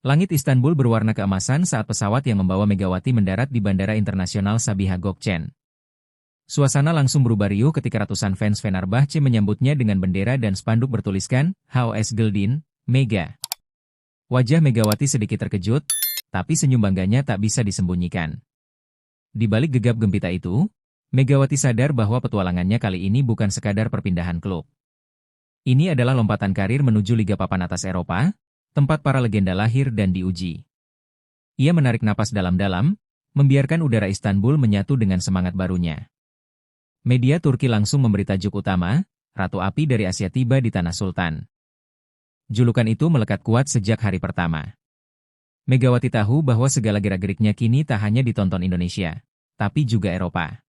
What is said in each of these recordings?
Langit Istanbul berwarna keemasan saat pesawat yang membawa Megawati mendarat di Bandara Internasional Sabiha Gökçen. Suasana langsung berubah riuh ketika ratusan fans Fenerbahçe menyambutnya dengan bendera dan spanduk bertuliskan, HOS Geldin, Mega. Wajah Megawati sedikit terkejut, tapi senyum bangganya tak bisa disembunyikan. Di balik gegap gempita itu, Megawati sadar bahwa petualangannya kali ini bukan sekadar perpindahan klub. Ini adalah lompatan karir menuju Liga Papan Atas Eropa, tempat para legenda lahir dan diuji. Ia menarik napas dalam-dalam, membiarkan udara Istanbul menyatu dengan semangat barunya. Media Turki langsung memberi tajuk utama, Ratu Api dari Asia tiba di Tanah Sultan. Julukan itu melekat kuat sejak hari pertama. Megawati tahu bahwa segala gerak-geriknya kini tak hanya ditonton Indonesia, tapi juga Eropa.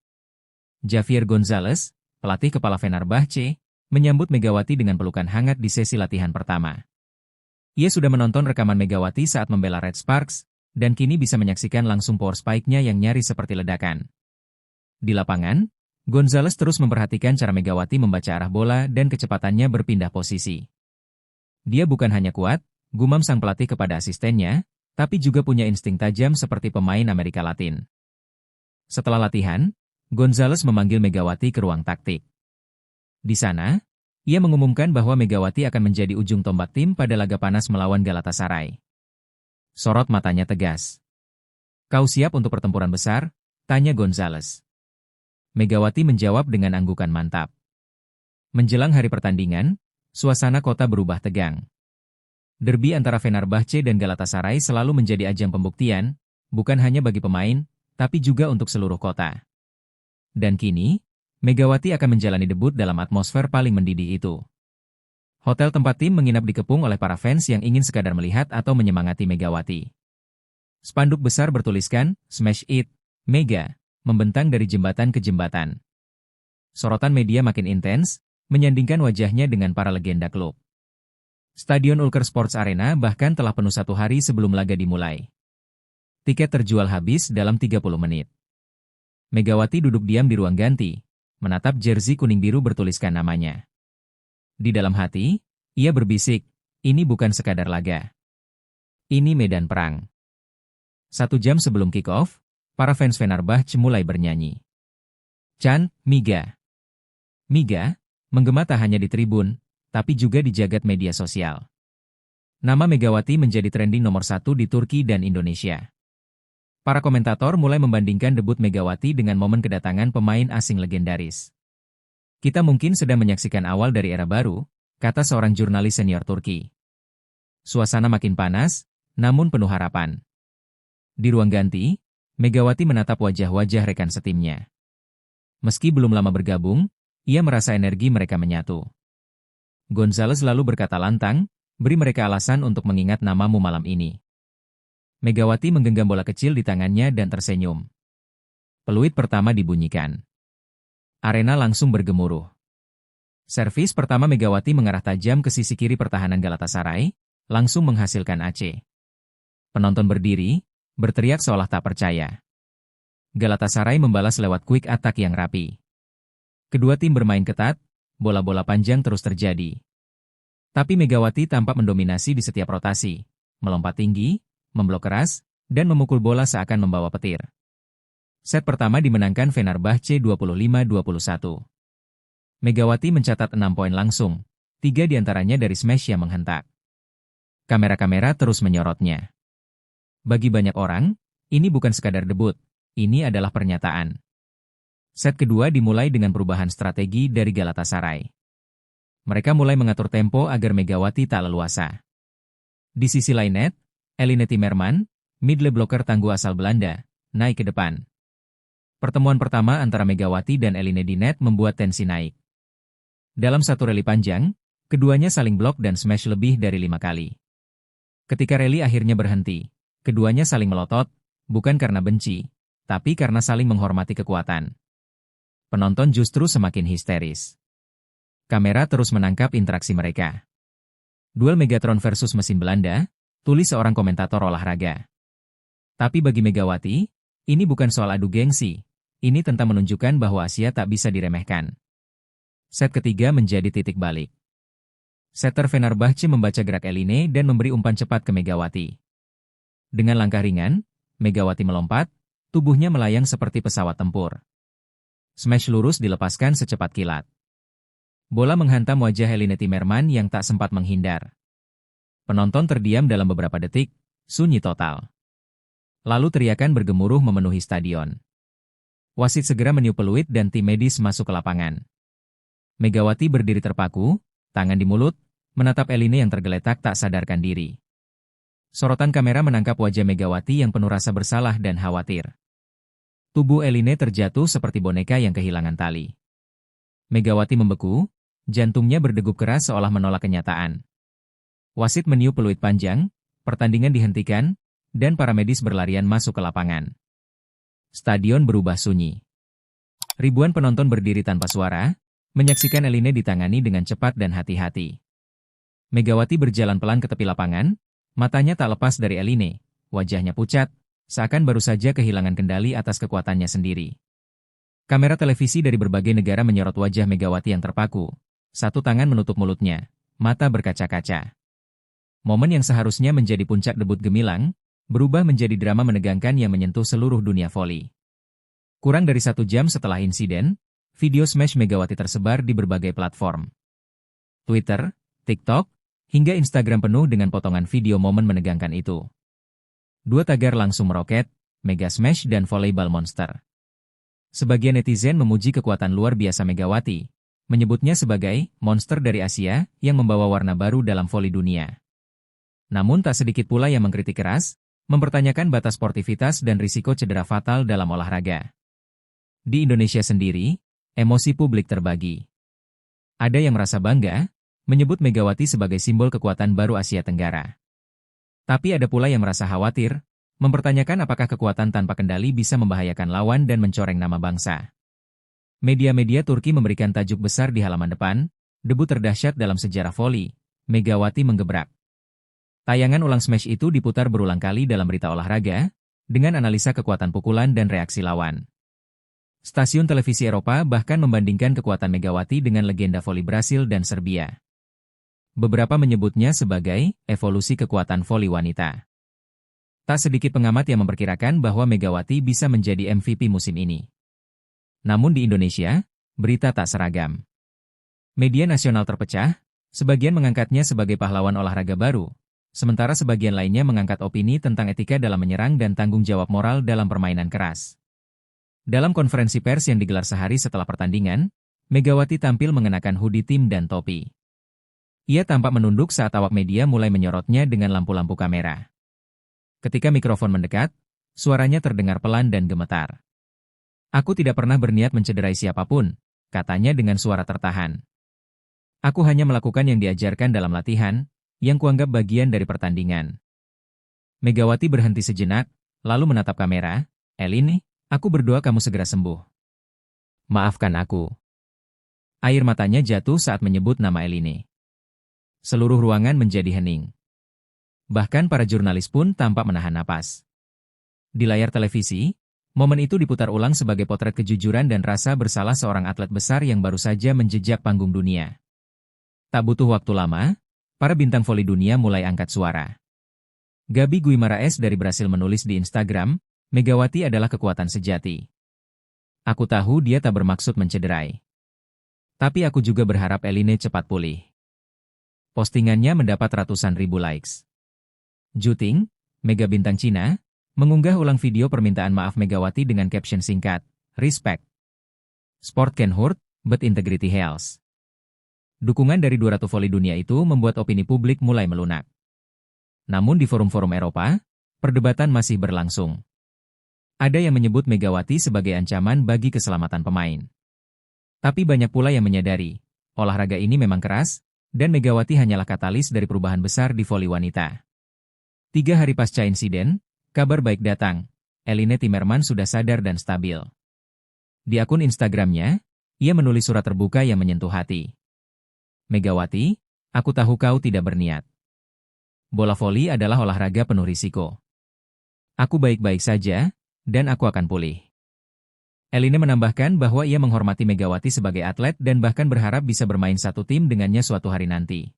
Javier Gonzalez, pelatih kepala Fenerbahçe, menyambut Megawati dengan pelukan hangat di sesi latihan pertama. Ia sudah menonton rekaman Megawati saat membela Red Sparks, dan kini bisa menyaksikan langsung power spike-nya yang nyaris seperti ledakan. Di lapangan, Gonzalez terus memperhatikan cara Megawati membaca arah bola dan kecepatannya berpindah posisi. Dia bukan hanya kuat, gumam sang pelatih kepada asistennya, tapi juga punya insting tajam seperti pemain Amerika Latin. Setelah latihan, Gonzalez memanggil Megawati ke ruang taktik. Di sana, ia mengumumkan bahwa Megawati akan menjadi ujung tombak tim pada laga panas melawan Galatasaray. Sorot matanya tegas. "Kau siap untuk pertempuran besar?" tanya Gonzalez. Megawati menjawab dengan anggukan mantap. Menjelang hari pertandingan, suasana kota berubah tegang. Derby antara Fenerbahçe dan Galatasaray selalu menjadi ajang pembuktian, bukan hanya bagi pemain, tapi juga untuk seluruh kota. Dan kini, Megawati akan menjalani debut dalam atmosfer paling mendidih itu. Hotel tempat tim menginap dikepung oleh para fans yang ingin sekadar melihat atau menyemangati Megawati. Spanduk besar bertuliskan, "Smash It, Mega," membentang dari jembatan ke jembatan. Sorotan media makin intens, menyandingkan wajahnya dengan para legenda klub. Stadion Ulker Sports Arena bahkan telah penuh 1 hari sebelum laga dimulai. Tiket terjual habis dalam 30 menit. Megawati duduk diam di ruang ganti, menatap jersey kuning biru bertuliskan namanya. Di dalam hati, ia berbisik, ini bukan sekadar laga. Ini medan perang. 1 jam sebelum kick-off, para fans Fenerbahçe mulai bernyanyi. Can, Miga. Miga, menggema tak hanya di tribun, tapi juga di jagat media sosial. Nama Megawati menjadi trending nomor 1 di Turki dan Indonesia. Para komentator mulai membandingkan debut Megawati dengan momen kedatangan pemain asing legendaris. "Kita mungkin sedang menyaksikan awal dari era baru," kata seorang jurnalis senior Turki. Suasana makin panas, namun penuh harapan. Di ruang ganti, Megawati menatap wajah-wajah rekan setimnya. Meski belum lama bergabung, ia merasa energi mereka menyatu. Gonzalez lalu berkata lantang, "Beri mereka alasan untuk mengingat namamu malam ini." Megawati menggenggam bola kecil di tangannya dan tersenyum. Peluit pertama dibunyikan. Arena langsung bergemuruh. Servis pertama Megawati mengarah tajam ke sisi kiri pertahanan Galatasaray, langsung menghasilkan AC. Penonton berdiri, berteriak seolah tak percaya. Galatasaray membalas lewat quick attack yang rapi. Kedua tim bermain ketat, bola-bola panjang terus terjadi. Tapi Megawati tampak mendominasi di setiap rotasi, melompat tinggi, memblok keras, dan memukul bola seakan membawa petir. Set pertama dimenangkan Fenerbahçe 25-21. Megawati mencatat 6 poin langsung, 3 diantaranya dari smash yang menghentak. Kamera-kamera terus menyorotnya. Bagi banyak orang, ini bukan sekadar debut, ini adalah pernyataan. Set kedua dimulai dengan perubahan strategi dari Galatasaray. Mereka mulai mengatur tempo agar Megawati tak leluasa. Di sisi lain net, Eline Timmerman, middle blocker tangguh asal Belanda, naik ke depan. Pertemuan pertama antara Megawati dan Eline di net membuat tensi naik. Dalam satu rally panjang, keduanya saling blok dan smash lebih dari 5 kali. Ketika rally akhirnya berhenti, keduanya saling melotot, bukan karena benci, tapi karena saling menghormati kekuatan. Penonton justru semakin histeris. Kamera terus menangkap interaksi mereka. "Duel Megatron versus mesin Belanda," tulis seorang komentator olahraga. Tapi bagi Megawati, ini bukan soal adu gengsi, ini tentang menunjukkan bahwa Asia tak bisa diremehkan. Set ketiga menjadi titik balik. Setter Fenerbahçe membaca gerak Eline dan memberi umpan cepat ke Megawati. Dengan langkah ringan, Megawati melompat, tubuhnya melayang seperti pesawat tempur. Smash lurus dilepaskan secepat kilat. Bola menghantam wajah Eline Timmerman yang tak sempat menghindar. Penonton terdiam dalam beberapa detik, sunyi total. Lalu teriakan bergemuruh memenuhi stadion. Wasit segera meniup peluit dan tim medis masuk ke lapangan. Megawati berdiri terpaku, tangan di mulut, menatap Eline yang tergeletak tak sadarkan diri. Sorotan kamera menangkap wajah Megawati yang penuh rasa bersalah dan khawatir. Tubuh Eline terjatuh seperti boneka yang kehilangan tali. Megawati membeku, jantungnya berdegup keras seolah menolak kenyataan. Wasit meniup peluit panjang, pertandingan dihentikan, dan para medis berlarian masuk ke lapangan. Stadion berubah sunyi. Ribuan penonton berdiri tanpa suara, menyaksikan Eline ditangani dengan cepat dan hati-hati. Megawati berjalan pelan ke tepi lapangan, matanya tak lepas dari Eline, wajahnya pucat, seakan baru saja kehilangan kendali atas kekuatannya sendiri. Kamera televisi dari berbagai negara menyorot wajah Megawati yang terpaku. Satu tangan menutup mulutnya, mata berkaca-kaca. Momen yang seharusnya menjadi puncak debut gemilang, berubah menjadi drama menegangkan yang menyentuh seluruh dunia voli. Kurang dari 1 jam setelah insiden, video smash Megawati tersebar di berbagai platform. Twitter, TikTok, hingga Instagram penuh dengan potongan video momen menegangkan itu. 2 tagar langsung meroket, Mega Smash dan Volleyball Monster. Sebagian netizen memuji kekuatan luar biasa Megawati, menyebutnya sebagai monster dari Asia yang membawa warna baru dalam voli dunia. Namun tak sedikit pula yang mengkritik keras, mempertanyakan batas sportivitas dan risiko cedera fatal dalam olahraga. Di Indonesia sendiri, emosi publik terbagi. Ada yang merasa bangga, menyebut Megawati sebagai simbol kekuatan baru Asia Tenggara. Tapi ada pula yang merasa khawatir, mempertanyakan apakah kekuatan tanpa kendali bisa membahayakan lawan dan mencoreng nama bangsa. Media-media Turki memberikan tajuk besar di halaman depan, debut terdahsyat dalam sejarah voli, Megawati menggebrak. Tayangan ulang smash itu diputar berulang kali dalam berita olahraga, dengan analisa kekuatan pukulan dan reaksi lawan. Stasiun televisi Eropa bahkan membandingkan kekuatan Megawati dengan legenda voli Brasil dan Serbia. Beberapa menyebutnya sebagai evolusi kekuatan voli wanita. Tak sedikit pengamat yang memperkirakan bahwa Megawati bisa menjadi MVP musim ini. Namun di Indonesia, berita tak seragam. Media nasional terpecah, sebagian mengangkatnya sebagai pahlawan olahraga baru, sementara sebagian lainnya mengangkat opini tentang etika dalam menyerang dan tanggung jawab moral dalam permainan keras. Dalam konferensi pers yang digelar sehari setelah pertandingan, Megawati tampil mengenakan hoodie tim dan topi. Ia tampak menunduk saat awak media mulai menyorotnya dengan lampu-lampu kamera. Ketika mikrofon mendekat, suaranya terdengar pelan dan gemetar. "Aku tidak pernah berniat mencederai siapapun," katanya dengan suara tertahan. "Aku hanya melakukan yang diajarkan dalam latihan, yang kuanggap bagian dari pertandingan." Megawati berhenti sejenak, lalu menatap kamera. "Eline, aku berdoa kamu segera sembuh. Maafkan aku." Air matanya jatuh saat menyebut nama Eline. Seluruh ruangan menjadi hening. Bahkan para jurnalis pun tampak menahan napas. Di layar televisi, momen itu diputar ulang sebagai potret kejujuran dan rasa bersalah seorang atlet besar yang baru saja menjejak panggung dunia. Tak butuh waktu lama, para bintang voli dunia mulai angkat suara. Gabi Guimaraes dari Brasil menulis di Instagram, "Megawati adalah kekuatan sejati. Aku tahu dia tak bermaksud mencederai. Tapi aku juga berharap Eline cepat pulih." Postingannya mendapat ratusan ribu likes. Juting, mega bintang Cina, mengunggah ulang video permintaan maaf Megawati dengan caption singkat, "Respect. Sport can hurt, but integrity heals." Dukungan dari 200 voli dunia itu membuat opini publik mulai melunak. Namun di forum-forum Eropa, perdebatan masih berlangsung. Ada yang menyebut Megawati sebagai ancaman bagi keselamatan pemain. Tapi banyak pula yang menyadari, olahraga ini memang keras, dan Megawati hanyalah katalis dari perubahan besar di voli wanita. 3 hari pasca insiden, kabar baik datang. Eline Timmerman sudah sadar dan stabil. Di akun Instagramnya, ia menulis surat terbuka yang menyentuh hati. "Megawati, aku tahu kau tidak berniat. Bola voli adalah olahraga penuh risiko. Aku baik-baik saja, dan aku akan pulih." Eline menambahkan bahwa ia menghormati Megawati sebagai atlet dan bahkan berharap bisa bermain satu tim dengannya suatu hari nanti.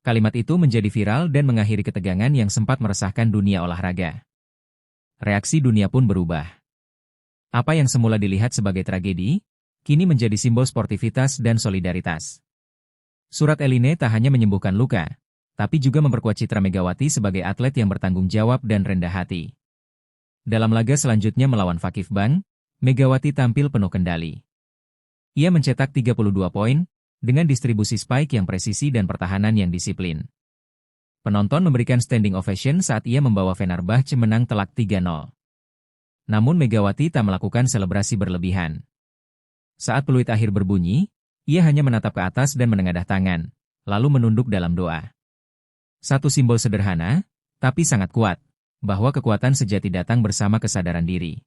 Kalimat itu menjadi viral dan mengakhiri ketegangan yang sempat meresahkan dunia olahraga. Reaksi dunia pun berubah. Apa yang semula dilihat sebagai tragedi, kini menjadi simbol sportivitas dan solidaritas. Surat Eline tak hanya menyembuhkan luka, tapi juga memperkuat citra Megawati sebagai atlet yang bertanggung jawab dan rendah hati. Dalam laga selanjutnya melawan Vakif Bank, Megawati tampil penuh kendali. Ia mencetak 32 poin, dengan distribusi spike yang presisi dan pertahanan yang disiplin. Penonton memberikan standing ovation saat ia membawa Fenerbahce menang telak 3-0. Namun Megawati tak melakukan selebrasi berlebihan. Saat peluit akhir berbunyi, ia hanya menatap ke atas dan menengadah tangan, lalu menunduk dalam doa. Satu simbol sederhana, tapi sangat kuat, bahwa kekuatan sejati datang bersama kesadaran diri.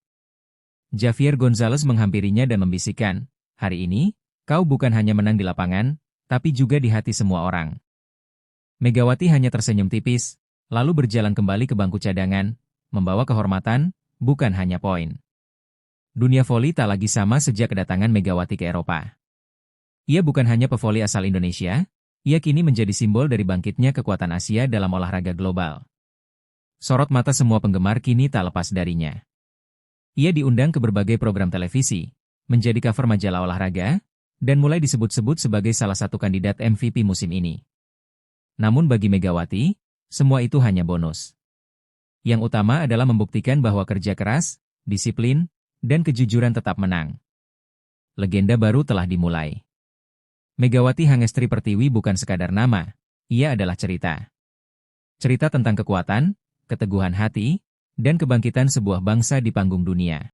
Javier Gonzalez menghampirinya dan membisikkan, "Hari ini, kau bukan hanya menang di lapangan, tapi juga di hati semua orang." Megawati hanya tersenyum tipis, lalu berjalan kembali ke bangku cadangan, membawa kehormatan, bukan hanya poin. Dunia voli tak lagi sama sejak kedatangan Megawati ke Eropa. Ia bukan hanya pevoli asal Indonesia, ia kini menjadi simbol dari bangkitnya kekuatan Asia dalam olahraga global. Sorot mata semua penggemar kini tak lepas darinya. Ia diundang ke berbagai program televisi, menjadi cover majalah olahraga, dan mulai disebut-sebut sebagai salah satu kandidat MVP musim ini. Namun bagi Megawati, semua itu hanya bonus. Yang utama adalah membuktikan bahwa kerja keras, disiplin, dan kejujuran tetap menang. Legenda baru telah dimulai. Megawati Hangestri Pertiwi bukan sekadar nama, ia adalah cerita. Cerita tentang kekuatan, keteguhan hati, dan kebangkitan sebuah bangsa di panggung dunia.